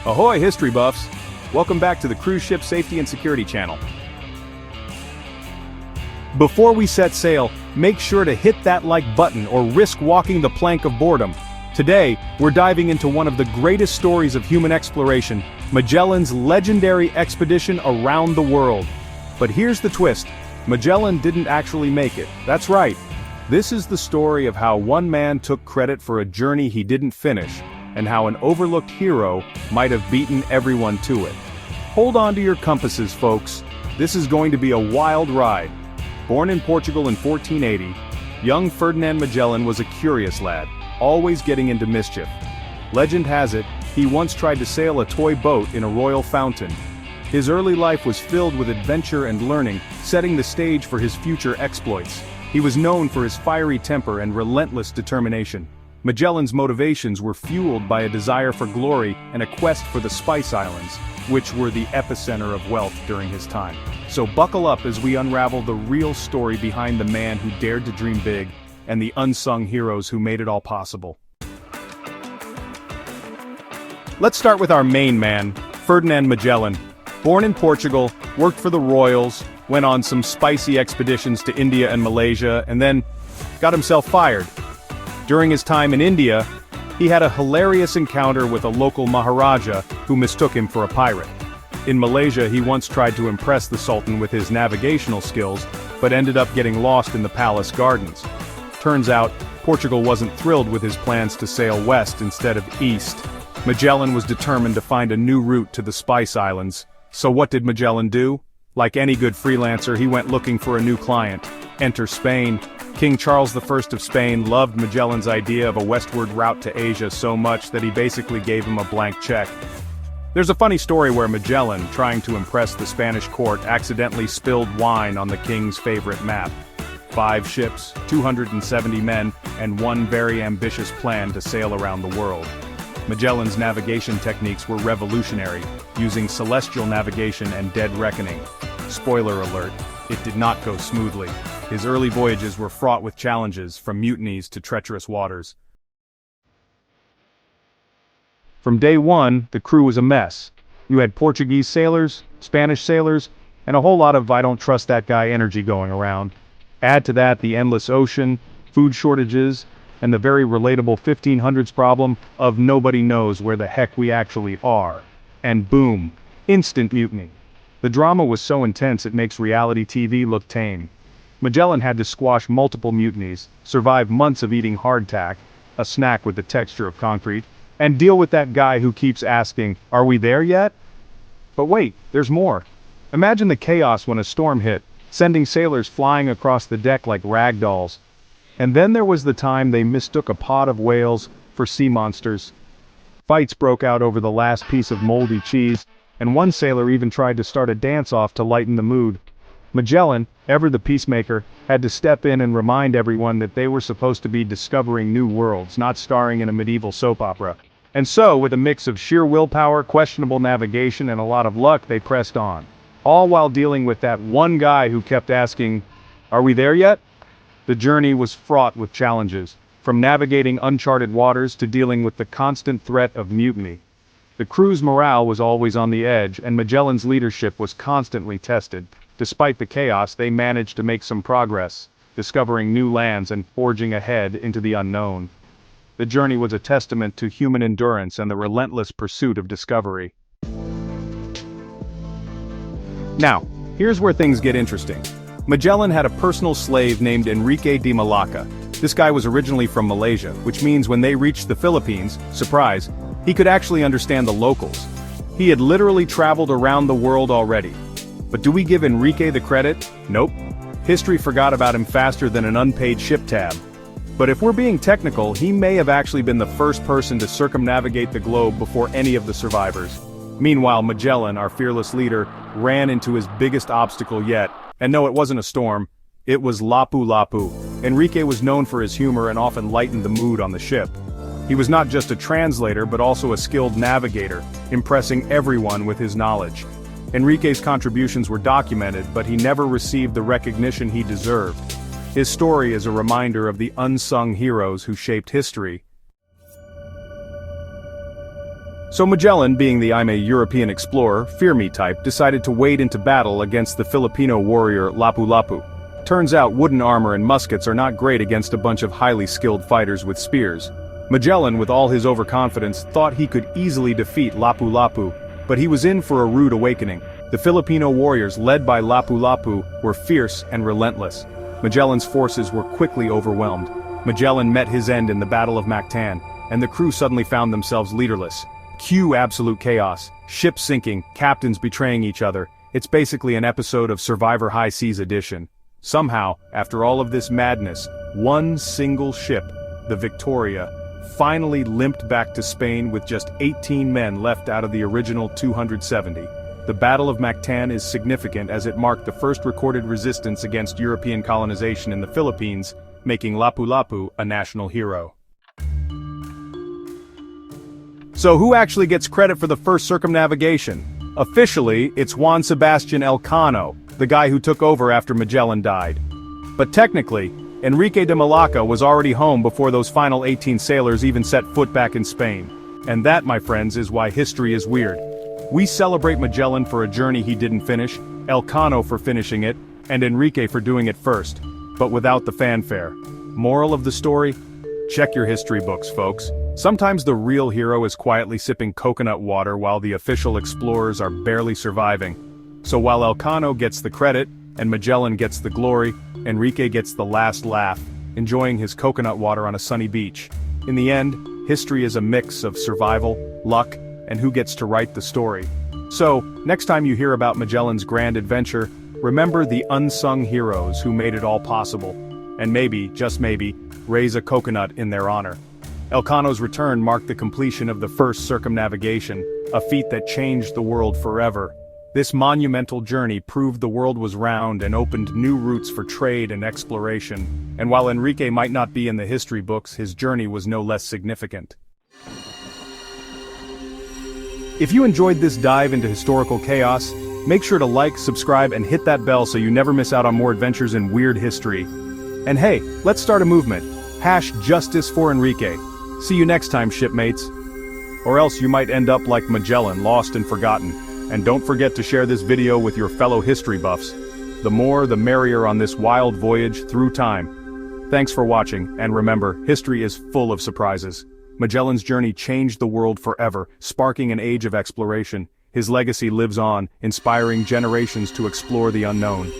Ahoy, history buffs! Welcome back to the Cruise Ship Safety and Security channel. Before we set sail, make sure to hit that like button or risk walking the plank of boredom. Today, we're diving into one of the greatest stories of human exploration, Magellan's legendary expedition around the world. But here's the twist: Magellan didn't actually make it. That's right. This is the story of how one man took credit for a journey he didn't finish, and how an overlooked hero might have beaten everyone to it. Hold on to your compasses, folks. This is going to be a wild ride. Born in Portugal in 1480, young Ferdinand Magellan was a curious lad, always getting into mischief. Legend has it, he once tried to sail a toy boat in a royal fountain. His early life was filled with adventure and learning, setting the stage for his future exploits. He was known for his fiery temper and relentless determination. Magellan's motivations were fueled by a desire for glory and a quest for the Spice Islands, which were the epicenter of wealth during his time. So buckle up as we unravel the real story behind the man who dared to dream big, and the unsung heroes who made it all possible. Let's start with our main man, Ferdinand Magellan. Born in Portugal, worked for the royals, went on some spicy expeditions to India and Malaysia, and then got himself fired. During his time in India, he had a hilarious encounter with a local Maharaja who mistook him for a pirate. In Malaysia, he once tried to impress the Sultan with his navigational skills, but ended up getting lost in the palace gardens. Turns out, Portugal wasn't thrilled with his plans to sail west instead of east. Magellan was determined to find a new route to the Spice Islands. So what did Magellan do? Like any good freelancer, he went looking for a new client. Enter Spain. King Charles I of Spain loved Magellan's idea of a westward route to Asia so much that he basically gave him a blank check. There's a funny story where Magellan, trying to impress the Spanish court, accidentally spilled wine on the king's favorite map. 5 ships, 270 men, and one very ambitious plan to sail around the world. Magellan's navigation techniques were revolutionary, using celestial navigation and dead reckoning. Spoiler alert, it did not go smoothly. His early voyages were fraught with challenges, from mutinies to treacherous waters. From day one, the crew was a mess. You had Portuguese sailors, Spanish sailors, and a whole lot of "I don't trust that guy" energy going around. Add to that the endless ocean, food shortages, and the very relatable 1500s problem of nobody knows where the heck we actually are. And boom, instant mutiny. The drama was so intense it makes reality TV look tame. Magellan had to squash multiple mutinies, survive months of eating hardtack, a snack with the texture of concrete, and deal with that guy who keeps asking, "Are we there yet?" But wait, there's more. Imagine the chaos when a storm hit, sending sailors flying across the deck like rag dolls. And then there was the time they mistook a pod of whales for sea monsters. Fights broke out over the last piece of moldy cheese, and one sailor even tried to start a dance-off to lighten the mood. Magellan, ever the peacemaker, had to step in and remind everyone that they were supposed to be discovering new worlds, not starring in a medieval soap opera. And so, with a mix of sheer willpower, questionable navigation, and a lot of luck, they pressed on. All while dealing with that one guy who kept asking, "Are we there yet?" The journey was fraught with challenges, from navigating uncharted waters to dealing with the constant threat of mutiny. The crew's morale was always on the edge, and Magellan's leadership was constantly tested. Despite the chaos, they managed to make some progress, discovering new lands and forging ahead into the unknown. The journey was a testament to human endurance and the relentless pursuit of discovery. Now, here's where things get interesting. Magellan had a personal slave named Enrique de Malacca. This guy was originally from Malaysia, which means when they reached the Philippines, surprise, he could actually understand the locals. He had literally traveled around the world already. But do we give Enrique the credit? Nope. History forgot about him faster than an unpaid ship tab. But if we're being technical, he may have actually been the first person to circumnavigate the globe before any of the survivors. Meanwhile, Magellan, our fearless leader, ran into his biggest obstacle yet. And no, it wasn't a storm, it was Lapu-Lapu. Enrique was known for his humor and often lightened the mood on the ship. He was not just a translator but also a skilled navigator, impressing everyone with his knowledge. Enrique's contributions were documented, but he never received the recognition he deserved. His story is a reminder of the unsung heroes who shaped history. So Magellan, being the I'm a European explorer, fear-me type, decided to wade into battle against the Filipino warrior Lapu-Lapu. Turns out wooden armor and muskets are not great against a bunch of highly skilled fighters with spears. Magellan, with all his overconfidence, thought he could easily defeat Lapu-Lapu, but he was in for a rude awakening. The Filipino warriors, led by Lapu-Lapu, were fierce and relentless. Magellan's forces were quickly overwhelmed. Magellan met his end in the Battle of Mactan, and the crew suddenly found themselves leaderless. Cue absolute chaos, ships sinking, captains betraying each other. It's basically an episode of Survivor High Seas Edition. Somehow, after all of this madness, one single ship, the Victoria, finally limped back to Spain with just 18 men left out of the original 270. The Battle of Mactan is significant as it marked the first recorded resistance against European colonization in the Philippines, making Lapu-Lapu a national hero. So who actually gets credit for the first circumnavigation? Officially, it's Juan Sebastian Elcano, the guy who took over after Magellan died. But technically, Enrique de Malacca was already home before those final 18 sailors even set foot back in Spain. And that, my friends, is why history is weird. We celebrate Magellan for a journey he didn't finish, Elcano for finishing it, and Enrique for doing it first, but without the fanfare. Moral of the story? Check your history books, folks. Sometimes the real hero is quietly sipping coconut water while the official explorers are barely surviving. So while Elcano gets the credit, and Magellan gets the glory, Enrique gets the last laugh, enjoying his coconut water on a sunny beach. In the end, history is a mix of survival, luck, and who gets to write the story. So, next time you hear about Magellan's grand adventure, remember the unsung heroes who made it all possible. And maybe, just maybe, raise a coconut in their honor. Elcano's return marked the completion of the first circumnavigation, a feat that changed the world forever. This monumental journey proved the world was round and opened new routes for trade and exploration. And while Enrique might not be in the history books, his journey was no less significant. If you enjoyed this dive into historical chaos, make sure to like, subscribe, and hit that bell so you never miss out on more adventures in weird history. And hey, let's start a movement. #Justice for Enrique. See you next time, shipmates. Or else you might end up like Magellan, lost and forgotten. And don't forget to share this video with your fellow history buffs. The more, the merrier on this wild voyage through time. Thanks for watching, and remember, history is full of surprises. Magellan's journey changed the world forever, sparking an age of exploration. His legacy lives on, inspiring generations to explore the unknown.